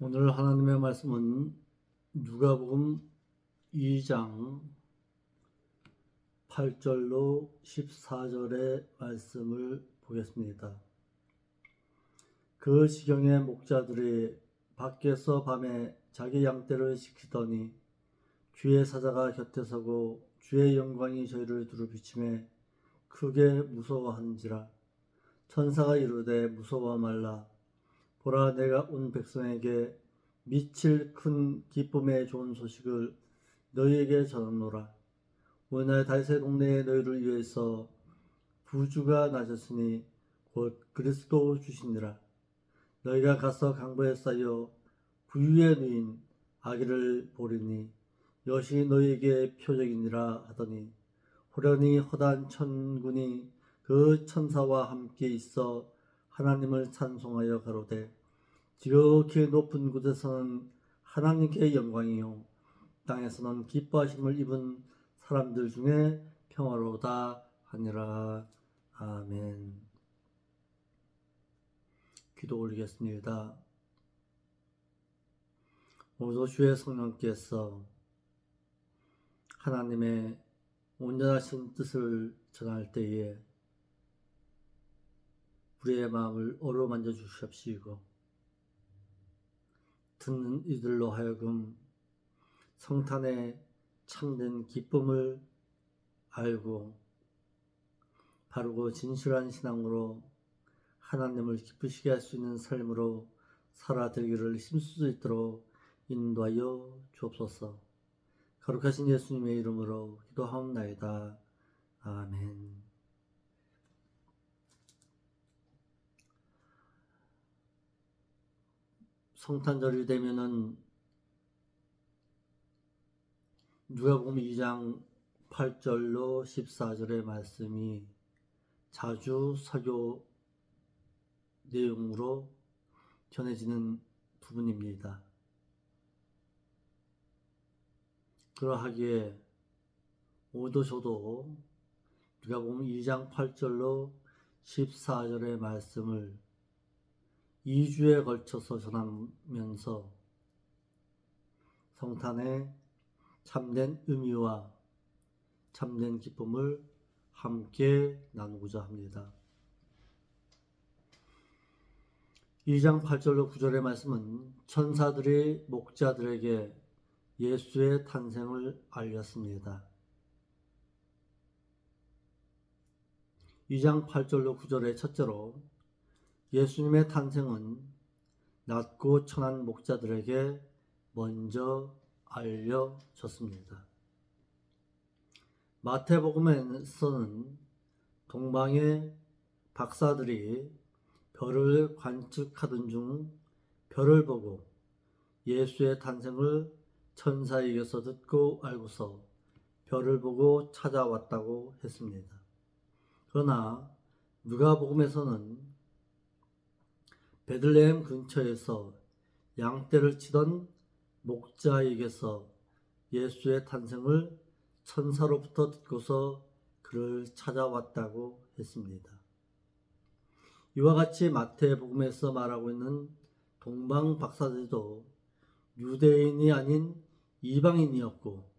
오늘 하나님의 말씀은 누가복음 2장 8절로 14절의 말씀을 보겠습니다. 그 시경에 목자들이 밖에서 밤에 자기 양떼를 지키더니 주의 사자가 곁에 서고 주의 영광이 저희를 두루 비치매 크게 무서워하는지라. 천사가 이르되 무서워 말라. 보라, 내가 온 백성에게 미칠 큰 기쁨의 좋은 소식을 너희에게 전하노라. 오늘 다윗의 동네에 너희를 위해서 구주가 나셨으니 곧 그리스도 주시니라. 너희가 가서 강보에 쌓여 구유에 누인 아기를 보리니 이것이 너희에게 표적이니라 하더니 호련히 허다한 천군이 그 천사와 함께 있어 하나님을 찬송하여 가로되 지극히 높은 곳에서는 하나님께 영광이요 땅에서는 기뻐하심을 입은 사람들 중에 평화로다 하니라. 아멘. 기도 올리겠습니다. 오늘도 주의 성령께서 하나님의 온전하신 뜻을 전할 때에 우리의 마음을 어루만져 주시옵시고 듣는 이들로 하여금 성탄의 참된 기쁨을 알고 바르고 진실한 신앙으로 하나님을 기쁘시게 할 수 있는 삶으로 살아들기를 힘쓸 수 있도록 인도하여 주옵소서. 거룩하신 예수님의 이름으로 기도하옵나이다. 아멘. 성탄절이 되면은 누가복음 2장 8절로 14절의 말씀이 자주 설교 내용으로 전해지는 부분입니다. 그러하기에 오늘도 저도 누가복음 2장 8절로 14절의 말씀을 2주에 걸쳐서 전하면서 성탄의 참된 의미와 참된 기쁨을 함께 나누고자 합니다. 2장 8절로 9절의 말씀은 천사들이 목자들에게 예수의 탄생을 알렸습니다. 2장 8절로 9절의 첫째로 예수님의 탄생은 낮고 천한 목자들에게 먼저 알려졌습니다. 마태복음에서는 동방의 박사들이 별을 관측하던 중 별을 보고 예수의 탄생을 천사에게서 듣고 알고서 별을 보고 찾아왔다고 했습니다. 그러나 누가복음에서는 베들레헴 근처에서 양떼를 치던 목자에게서 예수의 탄생을 천사로부터 듣고서 그를 찾아왔다고 했습니다. 이와 같이 마태복음에서 말하고 있는 동방 박사들도 유대인이 아닌 이방인이었고,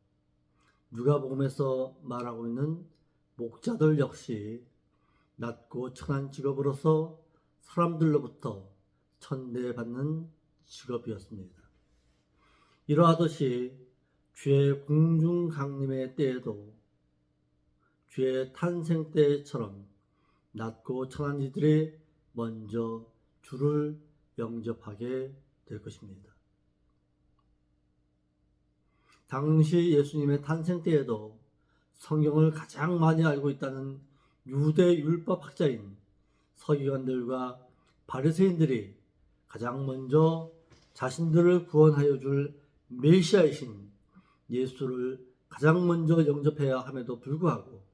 누가복음에서 말하고 있는 목자들 역시 낮고 천한 직업으로서 사람들로부터 천대받는 직업이었습니다. 이러하듯이 주의 공중 강림의 때에도 주의 탄생 때처럼 낮고 천한 이들이 먼저 주를 영접하게 될 것입니다. 당시 예수님의 탄생 때에도 성경을 가장 많이 알고 있다는 유대 율법 학자인 서기관들과 바리새인들이 가장 먼저 자신들을 구원하여 줄 메시아이신 예수를 가장 먼저 영접해야 함에도 불구하고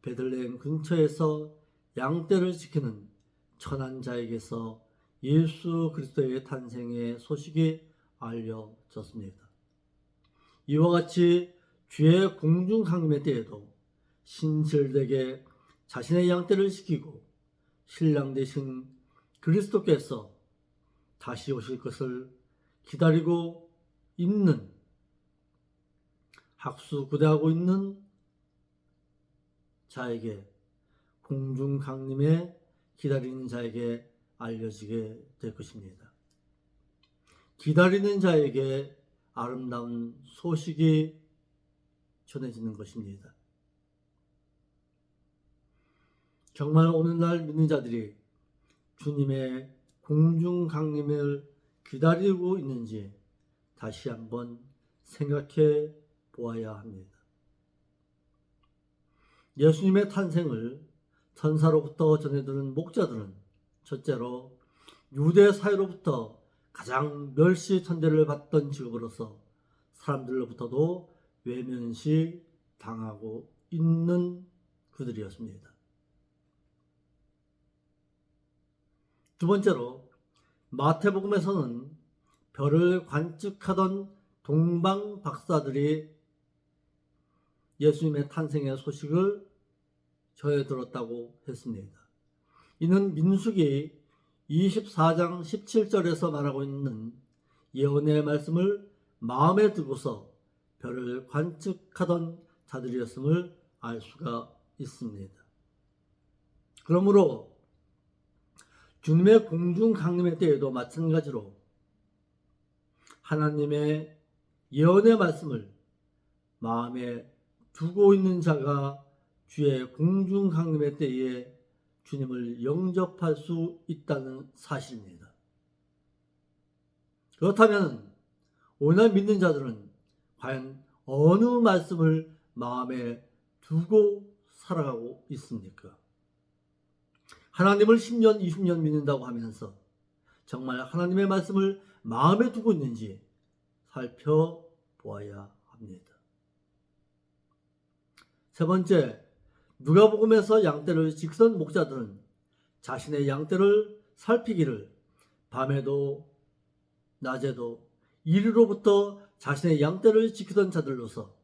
베들레헴 근처에서 양떼를 지키는 천한 자에게서 예수 그리스도의 탄생의 소식이 알려졌습니다. 이와 같이 주의 공중 강림의 때에도 신실되게 자신의 양떼를 지키고 신랑 되신 그리스도께서 다시 오실 것을 기다리고 있는, 학수구대하고 있는 자에게, 공중 강림에 기다리는 자에게 알려지게 될 것입니다. 기다리는 자에게 아름다운 소식이 전해지는 것입니다. 정말 오늘날 믿는 자들이 주님의 공중 강림을 기다리고 있는지 다시 한번 생각해 보아야 합니다. 예수님의 탄생을 천사로부터 전해들은 목자들은 첫째로 유대 사회로부터 가장 멸시 천대를 받던 직업으로서 사람들로부터도 외면시 당하고 있는 그들이었습니다. 두 번째로 마태복음에서는 별을 관측하던 동방 박사들이 예수님의 탄생의 소식을 전해 들었다고 했습니다. 이는 민수기 24장 17절에서 말하고 있는 예언의 말씀을 마음에 두고서 별을 관측하던 자들이었음을 알 수가 있습니다. 그러므로 주님의 공중 강림의 때에도 마찬가지로 하나님의 예언의 말씀을 마음에 두고 있는 자가 주의 공중 강림의 때에 주님을 영접할 수 있다는 사실입니다. 그렇다면 오늘 믿는 자들은 과연 어느 말씀을 마음에 두고 살아가고 있습니까? 하나님을 10년, 20년 믿는다고 하면서 정말 하나님의 말씀을 마음에 두고 있는지 살펴보아야 합니다. 세 번째, 누가복음에서 양떼를 지키던 목자들은 자신의 양떼를 살피기를 밤에도 낮에도 이리로부터 자신의 양떼를 지키던 자들로서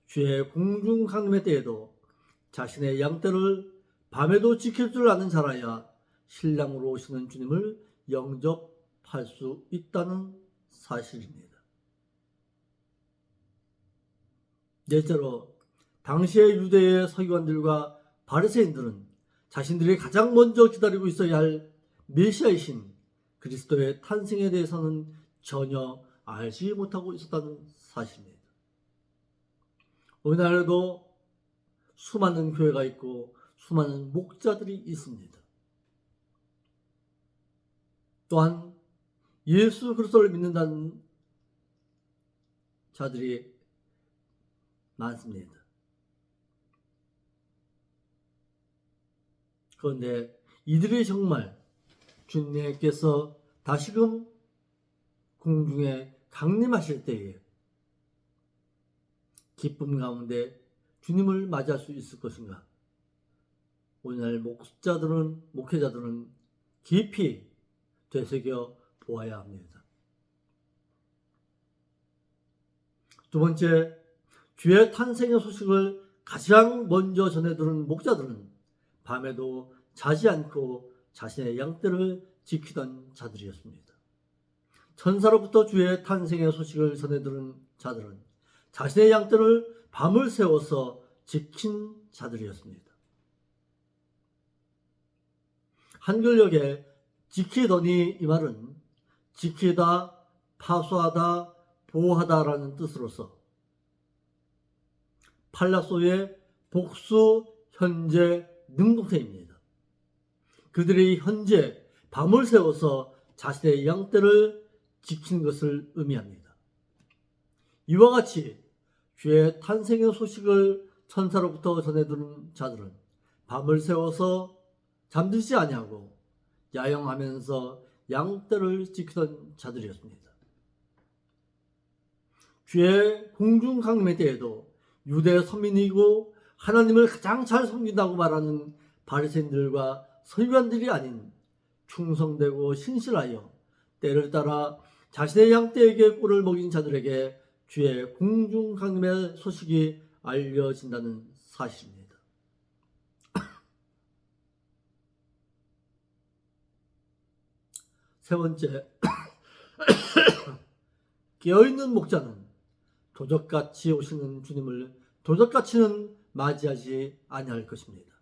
주의 공중 강림의 때에도 자신의 양떼를 밤에도 지킬 줄 아는 자라야 신랑으로 오시는 주님을 영접할 수 있다는 사실입니다. 넷째로 당시의 유대의 서기관들과 바리새인들은 자신들이 가장 먼저 기다리고 있어야 할 메시아이신 그리스도의 탄생에 대해서는 전혀 알지 못하고 있었다는 사실입니다. 오늘날에도 수많은 교회가 있고 수많은 목자들이 있습니다. 또한 예수 그리스도를 믿는다는 자들이 많습니다. 그런데 이들이 정말 주님께서 다시금 공중에 강림하실 때에 기쁨 가운데 주님을 맞이할 수 있을 것인가? 오늘날 목회자들은 깊이 되새겨 보아야 합니다. 두 번째, 주의 탄생의 소식을 가장 먼저 전해들은 목자들은 밤에도 자지 않고 자신의 양떼를 지키던 자들이었습니다. 천사로부터 주의 탄생의 소식을 전해들은 자들은 자신의 양떼를 밤을 새워서 지킨 자들이었습니다. 한글역에 지키더니 이 말은 지키다, 파수하다, 보호하다라는 뜻으로서 팔라소의 복수, 현재, 능동태입니다. 그들이 현재 밤을 새워서 자신의 양떼를 지킨 것을 의미합니다. 이와 같이 주의 탄생의 소식을 천사로부터 전해들은 자들은 밤을 새워서 잠들지 아니하고 야영하면서 양떼를 지키던 자들이었습니다. 주의 공중 강림의 때에도 유대 서민이고 하나님을 가장 잘 섬긴다고 말하는 바리새인들과 서기관들이 아닌 충성되고 신실하여 때를 따라 자신의 양떼에게 꿀을 먹인 자들에게 주의 공중 강림의 소식이 알려진다는 사실입니다. 세 번째, 깨어있는 목자는 도적같이 오시는 주님을 도적같이는 맞이하지 아니할 것입니다.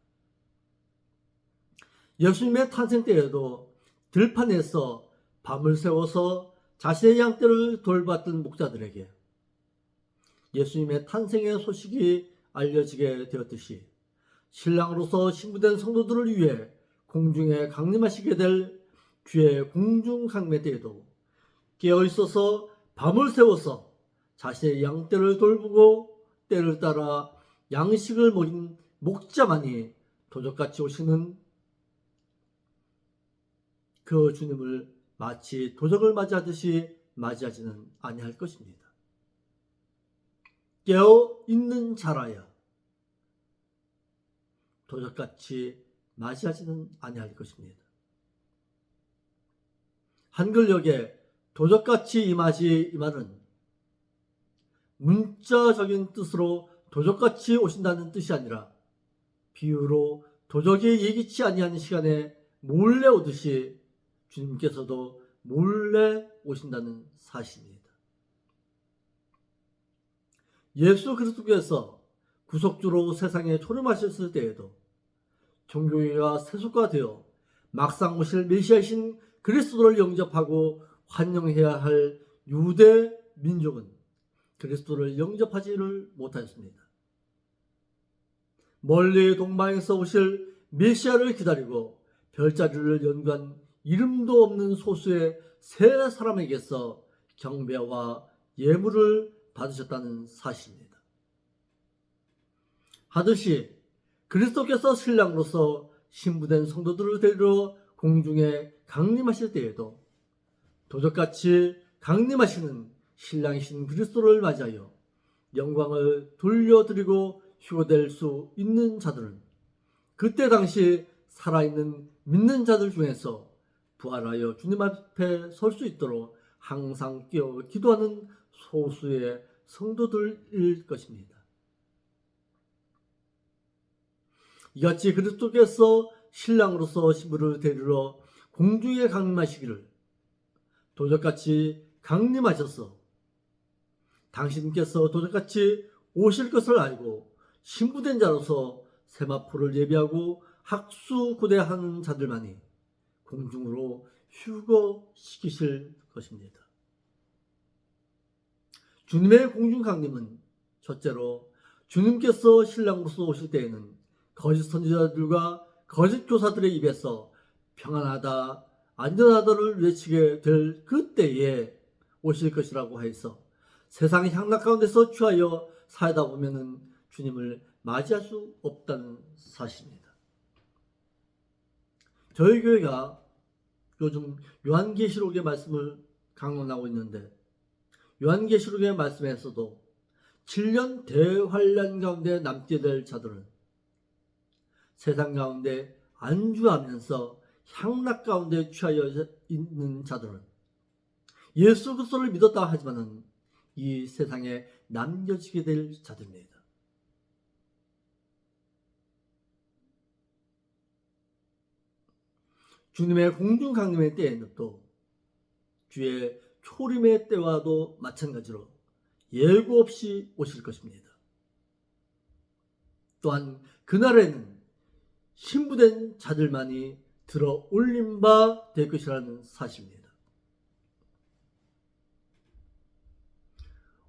예수님의 탄생 때에도 들판에서 밤을 새워서 자신의 양떼를 돌봤던 목자들에게 예수님의 탄생의 소식이 알려지게 되었듯이 신랑으로서 신부된 성도들을 위해 공중에 강림하시게 될 주의 공중 강림의 때에도 깨어있어서 밤을 새워서 자신의 양떼를 돌보고 때를 따라 양식을 먹인 목자만이 도적같이 오시는 그 주님을 마치 도적을 맞이하듯이 맞이하지는 아니할 것입니다. 깨어있는 자라야 도적같이 맞이하지는 아니할 것입니다. 한글역에 도적같이 임하지 이 말은 문자적인 뜻으로 도적같이 오신다는 뜻이 아니라 비유로 도적이 예기치 아니한 시간에 몰래 오듯이 주님께서도 몰래 오신다는 사실입니다. 예수 그리스도께서 구속주로 세상에 초림하셨을 때에도 종교계가 세속화되어 막상 오실 메시아이신 그리스도를 영접하고 환영해야 할 유대 민족은 그리스도를 영접하지를 못하였습니다. 멀리 동방에서 오실 메시아를 기다리고 별자리를 연구한 이름도 없는 소수의 세 사람에게서 경배와 예물을 받으셨다는 사실입니다. 하듯이 그리스도께서 신랑으로서 신부된 성도들을 데리러 공중에 강림하실 때에도 도적같이 강림하시는 신랑이신 그리스도를 맞이하여 영광을 돌려드리고 휴거될 수 있는 자들은 그때 당시 살아있는 믿는 자들 중에서 부활하여 주님 앞에 설 수 있도록 항상 깨어 기도하는 소수의 성도들일 것입니다. 이같이 그리스도께서 신랑으로서 신부를 데리러 공중에 강림하시기를 도적같이 강림하셔서 당신께서 도적같이 오실 것을 알고 신부된 자로서 세마포를 예비하고 학수고대하는 자들만이 공중으로 휴거시키실 것입니다. 주님의 공중 강림은 첫째로 주님께서 신랑으로서 오실 때에는 거짓 선지자들과 거짓 교사들의 입에서 평안하다, 안전하다를 외치게 될 그때에 오실 것이라고 하여서 세상의 향락 가운데서 취하여 살다 보면은 주님을 맞이할 수 없다는 사실입니다. 저희 교회가 요즘 요한계시록의 말씀을 강론하고 있는데 요한계시록의 말씀에서도 7년 대환란 가운데 남게 될 자들은 세상 가운데 안주하면서 향락 가운데 취하여 있는 자들은 예수 그리스도를 믿었다 하지만은 이 세상에 남겨지게 될 자들입니다. 주님의 공중 강림의 때에는 또 주의 초림의 때와도 마찬가지로 예고 없이 오실 것입니다. 또한 그날에는 신부된 자들만이 들어 올린 바 될 것이라는 사실입니다.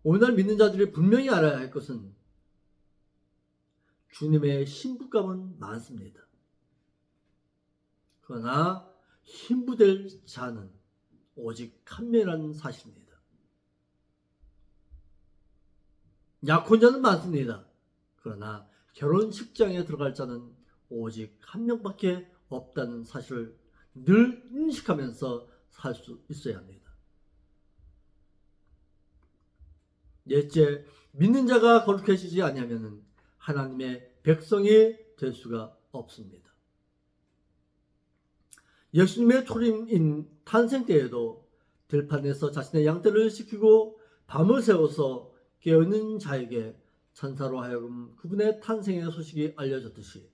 오늘 믿는 자들이 분명히 알아야 할 것은 주님의 신부감은 많습니다. 그러나 신부될 자는 오직 한 명이라는 사실입니다. 약혼자는 많습니다. 그러나 결혼식장에 들어갈 자는 오직 한 명밖에 없다는 사실을 늘 인식하면서 살 수 있어야 합니다. 넷째, 믿는 자가 거룩해지지 아니하면 하나님의 백성이 될 수가 없습니다. 예수님의 초림인 탄생 때에도 들판에서 자신의 양떼를 지키고 밤을 새워서 깨어있는 자에게 천사로 하여금 그분의 탄생의 소식이 알려졌듯이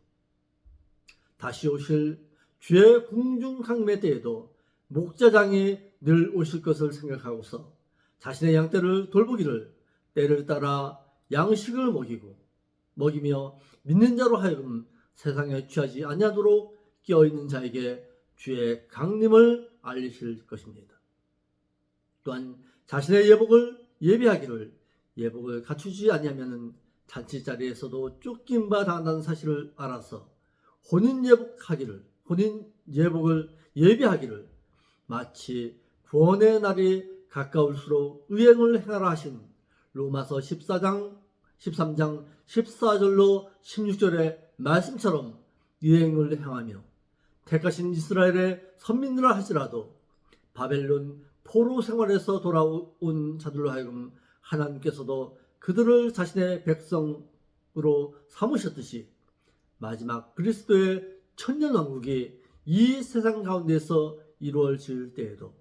다시 오실 주의 공중 강림의 때에도 목자장이 늘 오실 것을 생각하고서 자신의 양떼를 돌보기를 때를 따라 양식을 먹이며 믿는 자로 하여금 세상에 취하지 아니하도록 깨어있는 자에게 주의 강림을 알리실 것입니다. 또한 자신의 예복을 갖추지 아니하면 잔치 자리에서도 쫓긴 바 당한다는 사실을 알아서 혼인 예복을 예비하기를 마치 구원의 날이 가까울수록 의행을 행하라 하신 로마서 13장 14절로 16절의 말씀처럼 의행을 행하며 택하신 이스라엘의 선민이라 할지라도 바벨론 포로 생활에서 돌아온 자들로 하여금 하나님께서도 그들을 자신의 백성으로 삼으셨듯이 마지막 그리스도의 천년왕국이 이 세상 가운데서 이루어질 때에도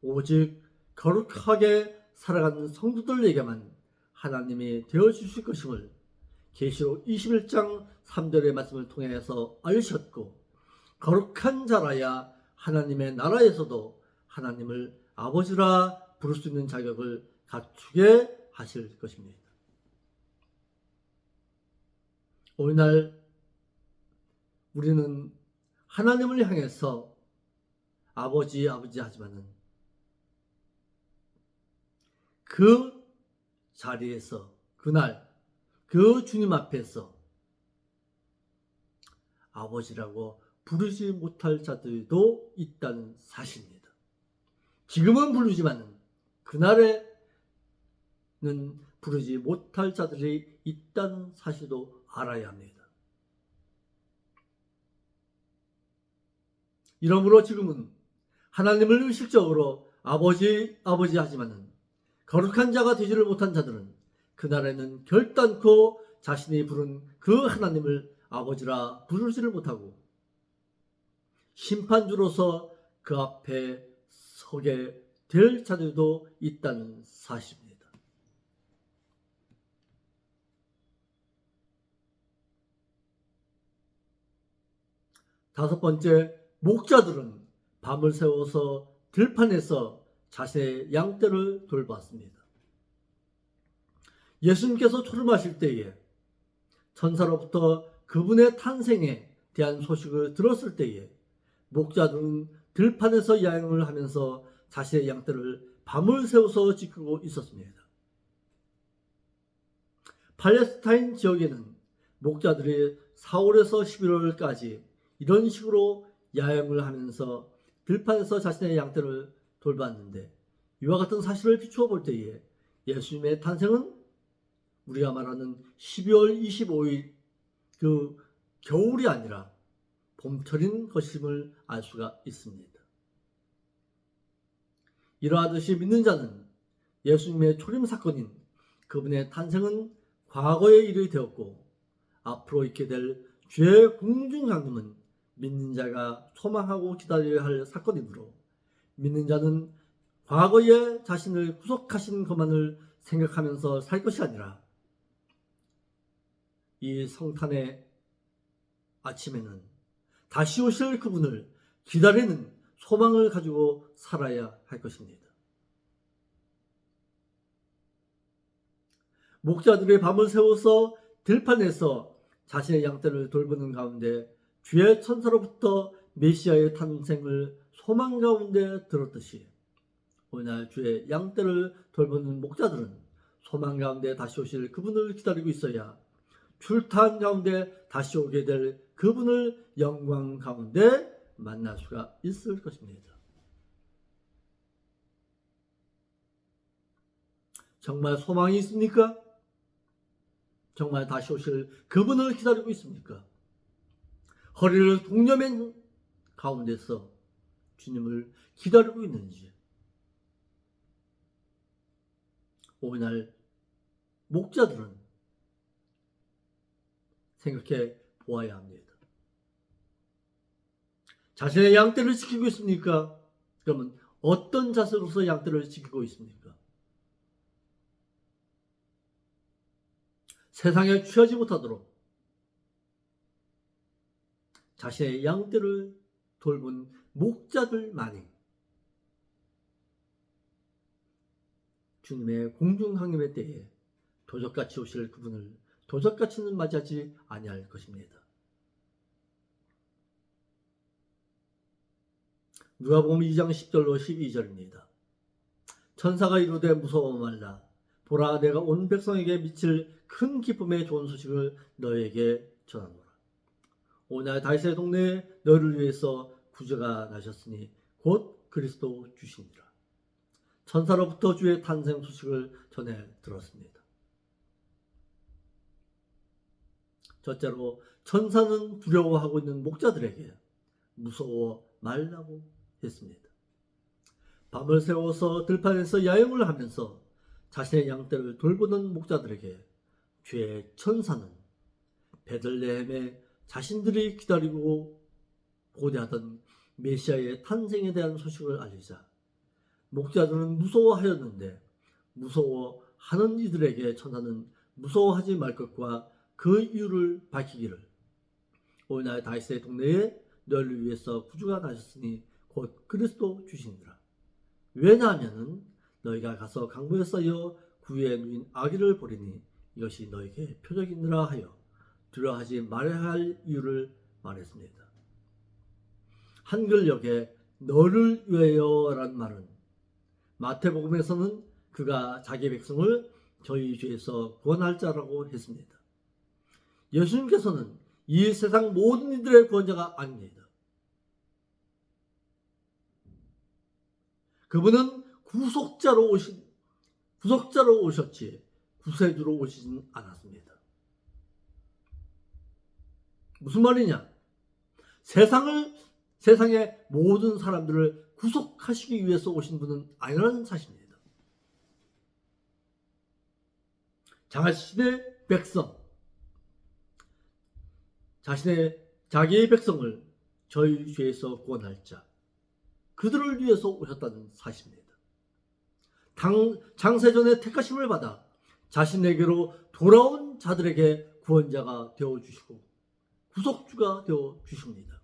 오직 거룩하게 살아가는 성도들에게만 하나님이 되어주실 것임을 계시록 21장 3절의 말씀을 통해서 알리셨고, 거룩한 자라야 하나님의 나라에서도 하나님을 아버지라 부를 수 있는 자격을 갖추게 하실 것입니다. 오늘날 우리는 하나님을 향해서 아버지 하지만은 그 자리에서 그날 그 주님 앞에서 아버지라고 부르지 못할 자들도 있다는 사실입니다. 지금은 부르지만은 그날에는 부르지 못할 자들이 있다는 사실도 알아야 합니다. 이러므로 지금은 하나님을 의식적으로 아버지 하지만은 거룩한 자가 되지를 못한 자들은 그날에는 결단코 자신이 부른 그 하나님을 아버지라 부르지를 못하고 심판주로서 그 앞에 서게 될 자들도 있다는 사실입니다. 다섯 번째, 목자들은 밤을 새워서 들판에서 자신의 양떼를 돌봤습니다. 예수님께서 초림하실 때에 천사로부터 그분의 탄생에 대한 소식을 들었을 때에 목자들은 들판에서 야영을 하면서 자신의 양떼를 밤을 새워서 지키고 있었습니다. 팔레스타인 지역에는 목자들이 4월에서 11월까지 이런 식으로 야영을 하면서 들판에서 자신의 양떼를 돌봤는데, 이와 같은 사실을 비추어 볼 때에 예수님의 탄생은 우리가 말하는 12월 25일 그 겨울이 아니라 봄철인 것임을 알 수가 있습니다. 이러하듯이 믿는 자는 예수님의 초림 사건인 그분의 탄생은 과거의 일이 되었고, 앞으로 있게 될 주의 공중강림은 믿는 자가 소망하고 기다려야 할 사건이므로, 믿는 자는 과거에 자신을 구속하신 것만을 생각하면서 살 것이 아니라 이 성탄의 아침에는 다시 오실 그분을 기다리는 소망을 가지고 살아야 할 것입니다. 목자들이 밤을 새워서 들판에서 자신의 양떼를 돌보는 가운데 주의 천사로부터 메시아의 탄생을 소망 가운데 들었듯이, 오늘 주의 양떼를 돌보는 목자들은 소망 가운데 다시 오실 그분을 기다리고 있어야 출탄 가운데 다시 오게 될 그분을 영광 가운데 만날 수가 있을 것입니다. 정말 소망이 있습니까? 정말 다시 오실 그분을 기다리고 있습니까? 허리를 동여맨 가운데서 주님을 기다리고 있는지, 오늘 목자들은 생각해 보아야 합니다. 자신의 양떼를 지키고 있습니까? 그러면 어떤 자세로서 양떼를 지키고 있습니까? 세상에 취하지 못하도록 자신의 양떼를 돌본 목자들만이 주님의 공중항림의 때에 도적같이 오실 그분을 도적같이는 맞이하지 아니할 것입니다. 누가복음 2장 10절로 12절입니다. 천사가 이르되 무서워 말라. 보라, 내가 온 백성에게 미칠 큰 기쁨의 좋은 소식을 너에게 전하노라. 오늘 다윗의 동네에 너를 위해서 구주가 나셨으니 곧 그리스도 주시니라. 천사로부터 주의 탄생 소식을 전해 들었습니다. 첫째로, 천사는 두려워하고 있는 목자들에게 무서워 말라고 했습니다. 밤을 새워서 들판에서 야영을 하면서 자신의 양떼를 돌보는 목자들에게 주의 천사는 베들레헴에 자신들이 기다리고 고대하던 메시아의 탄생에 대한 소식을 알리자 목자들은 무서워하였는데, 무서워하는 이들에게 천사는 무서워하지 말 것과 그 이유를 밝히기를, 오늘 다윗의 동네에 너를 위해서 구주가 나셨으니 곧 그리스도 주시니라. 왜냐하면 너희가 가서 강보에 쌓여 구유에 누인 아기를 보리니 이것이 너에게 표적이니라 하여 두려워하지 말아야 할 이유를 말했습니다. 한글역에 너를 위하여라는 말은 마태복음에서는 그가 자기 백성을 저희 죄에서 구원할 자라고 했습니다. 예수님께서는 이 세상 모든 이들의 구원자가 아닙니다. 그분은 구속자로 오셨지 구세주로 오시진 않았습니다. 무슨 말이냐? 세상의 모든 사람들을 구속하시기 위해서 오신 분은 아니라는 사실입니다. 자신의 백성, 자기의 백성을 저희 죄에서 구원할 자, 그들을 위해서 오셨다는 사실입니다. 장세전에 택하심을 받아 자신에게로 돌아온 자들에게 구원자가 되어주시고 구속주가 되어주십니다.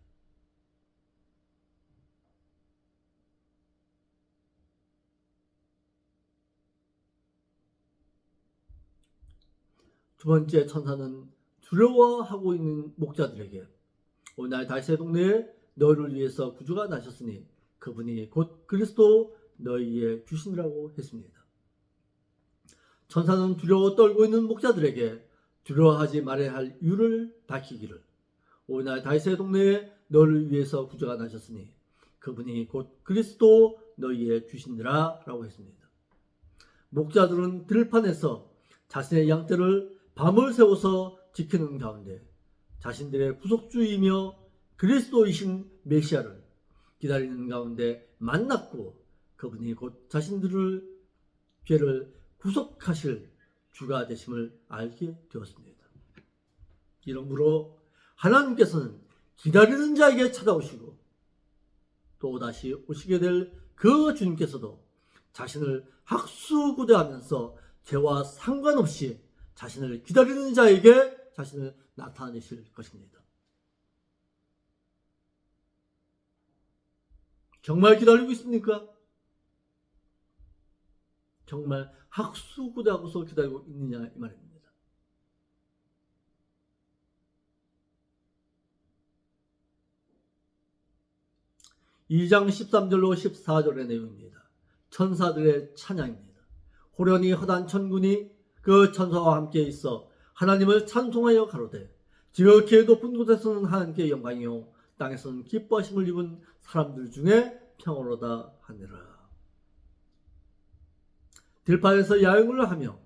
두 번째, 천사는 두려워하고 있는 목자들에게 오늘 다윗의 동네에 너를 위해서 구주가 나셨으니 그분이 곧 그리스도 너희의 주시니라고 했습니다. 천사는 두려워 떨고 있는 목자들에게 두려워하지 말아야 할 이유를 밝히기를, 오늘 다윗의 동네에 너를 위해서 구주가 나셨으니 그분이 곧 그리스도 너희의 주시니라 라고 했습니다. 목자들은 들판에서 자신의 양떼를 밤을 새워서 지키는 가운데 자신들의 구속주이며 그리스도이신 메시아를 기다리는 가운데 만났고 그분이 곧 자신들의 죄를 구속하실 주가 되심을 알게 되었습니다. 이러므로 하나님께서는 기다리는 자에게 찾아오시고 또다시 오시게 될 그 주님께서도 자신을 학수고대하면서 죄와 상관없이 자신을 기다리는 자에게 자신을 나타내실 것입니다. 정말 기다리고 있습니까? 정말 학수고대하고서 기다리고 있느냐 이 말입니다. (2장 13절로 14절의 내용입니다. 천사들의 찬양입니다. 호련히 허단 천군이 그 천사와 함께 있어 하나님을 찬송하여 가로되 지극히 높은 곳에서는 하나님께 영광이요 땅에서는 기뻐하심을 입은 사람들 중에 평화로다 하니라. 들판에서 야영을 하며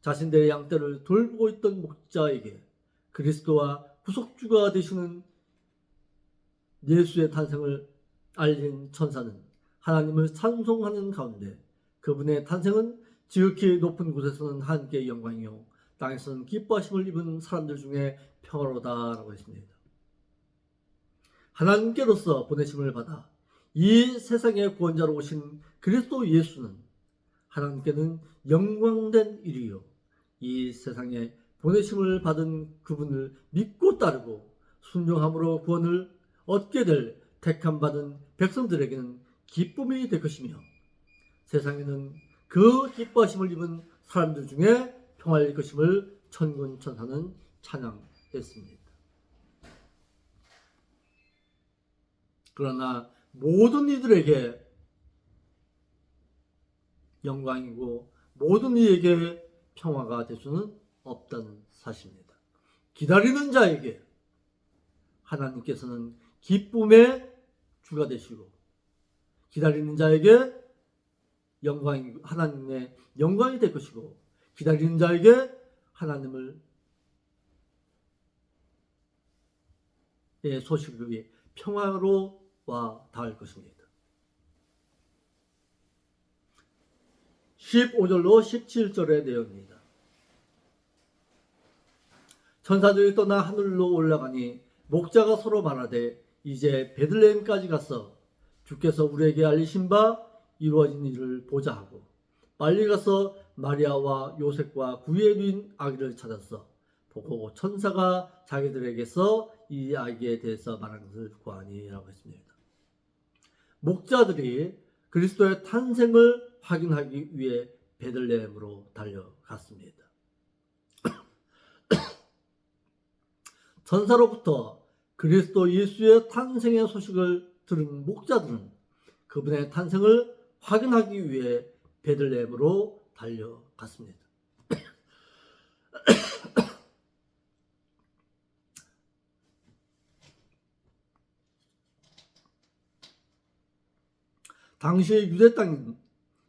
자신들의 양떼를 돌보고 있던 목자에게 그리스도와 구속주가 되시는 예수의 탄생을 알린 천사는 하나님을 찬송하는 가운데 그분의 탄생은 지극히 높은 곳에서는 하나님께 영광이요 땅에서는 기뻐하심을 입은 사람들 중에 평화로다라고 했습니다. 하나님께로서 보내심을 받아 이 세상의 구원자로 오신 그리스도 예수는 하나님께는 영광된 일이요 이 세상에 보내심을 받은 그분을 믿고 따르고 순종함으로 구원을 얻게 될 택함 받은 백성들에게는 기쁨이 될 것이며 세상에는 그 기뻐하심을 입은 사람들 중에 평화일 것임을 천군 천사는 찬양했습니다. 그러나 모든 이들에게 영광이고 모든 이에게 평화가 될 수는 없다는 사실입니다. 기다리는 자에게 하나님께서는 기쁨의 주가 되시고 기다리는 자에게 하나님의 영광이 될 것이고 기다리는 자에게 하나님의 소식이 평화로 와 닿을 것입니다. 15절로 17절의 내용입니다. 천사들이 떠나 하늘로 올라가니 목자가 서로 말하되 이제 베들레헴까지 가서 주께서 우리에게 알리신 바 이루어진 일을 보자 하고 빨리 가서 마리아와 요셉과 구유에 누인 아기를 찾았어 보고 천사가 자기들에게서 이 아기에 대해서 말하는 것을 구하니라고 했습니다. 목자들이 그리스도의 탄생을 확인하기 위해 베들레헴으로 달려갔습니다. 천사로부터 그리스도 예수의 탄생의 소식을 들은 목자들은 그분의 탄생을 확인하기 위해 베들레헴으로 달려갔습니다. 당시의 유대 땅인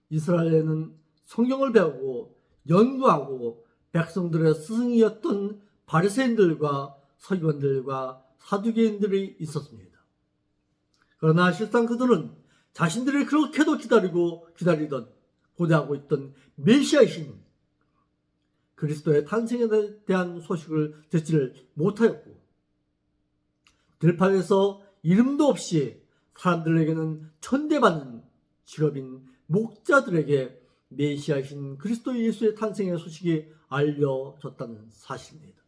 이스라엘에는 성경을 배우고 연구하고 백성들의 스승이었던 바리새인들과 서기관들과 사두개인들이 있었습니다. 그러나 실상 그들은 자신들이 그렇게도 기다리던 고대하고 있던 메시아이신 그리스도의 탄생에 대한 소식을 듣지를 못하였고 들판에서 이름도 없이 사람들에게는 천대받는 직업인 목자들에게 메시아이신 그리스도 예수의 탄생의 소식이 알려졌다는 사실입니다.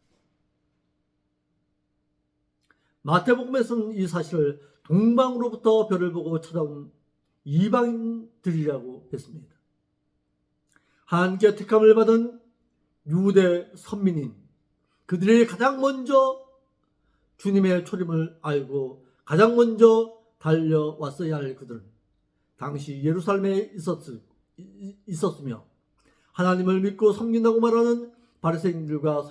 마태복음에서는 이 사실을 동방으로부터 별을 보고 찾아온 이방인들이라고 했습니다. 하나님께 택함을 받은 유대 선민인 그들이 가장 먼저 주님의 초림을 알고 가장 먼저 달려왔어야 할 그들은 당시 예루살렘에 있었으며 하나님을 믿고 섬긴다고 말하는 바리새인들과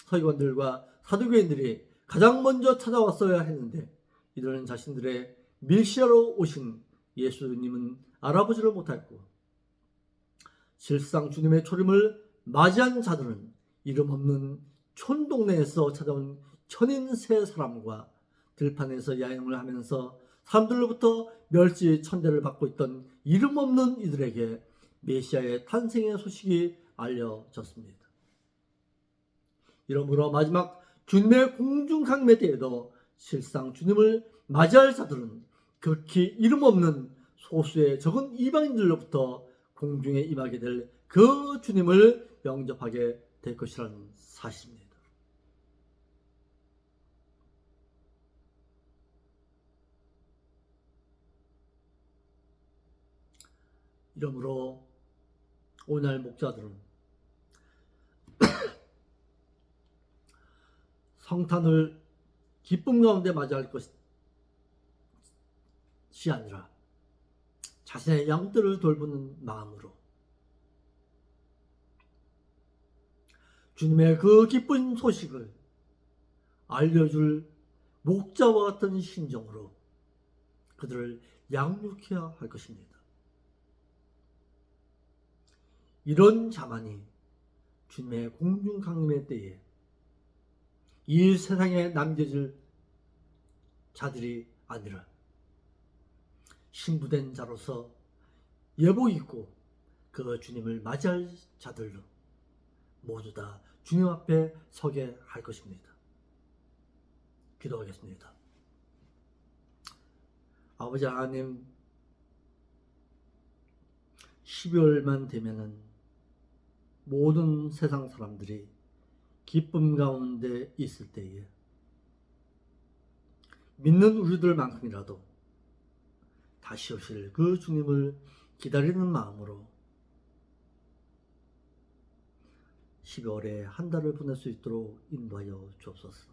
서기관들과 사두개인들이 가장 먼저 찾아왔어야 했는데 이들은 자신들의 메시아로 오신 예수님은 알아보지를 못했고 실상 주님의 초림을 맞이한 자들은 이름 없는 촌동네에서 찾아온 천인 세 사람과 들판에서 야영을 하면서 사람들로부터 멸시 천대를 받고 있던 이름 없는 이들에게 메시아의 탄생의 소식이 알려졌습니다. 이러므로 마지막 주님의 공중 강림에 대해도 실상 주님을 맞이할 자들은 극히 이름 없는 소수의 적은 이방인들로부터 공중에 임하게 될 그 주님을 영접하게 될 것이라는 사실입니다. 이러므로 오늘 목자들은 성탄을 기쁨 가운데 맞이할 것이 아니라 자신의 양들을 돌보는 마음으로 주님의 그 기쁜 소식을 알려줄 목자와 같은 심정으로 그들을 양육해야 할 것입니다. 이런 자만이 주님의 공중 강림의 때에 이 세상에 남겨질 자들이 아니라 신부된 자로서 예복 입고 그 주님을 맞이할 자들로 모두 다 주님 앞에 서게 할 것입니다. 기도하겠습니다. 아버지 하나님, 12월만 되면은 모든 세상 사람들이 기쁨 가운데 있을 때에 믿는 우리들만큼이라도 다시 오실 그 주님을 기다리는 마음으로 12월에 한 달을 보낼 수 있도록 인도하여 주옵소서.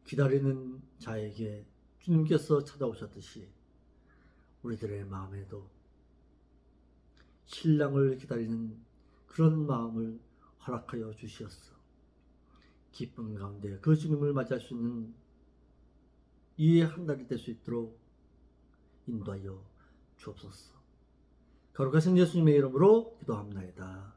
기다리는 자에게 주님께서 찾아오셨듯이 우리들의 마음에도 신랑을 기다리는 그런 마음을 허락하여 주시었어. 기쁨 가운데 그 주님을 맞이할 수 있는 이 한 달이 될 수 있도록 인도하여 주옵소서. 거룩하신 예수님의 이름으로 기도합나이다.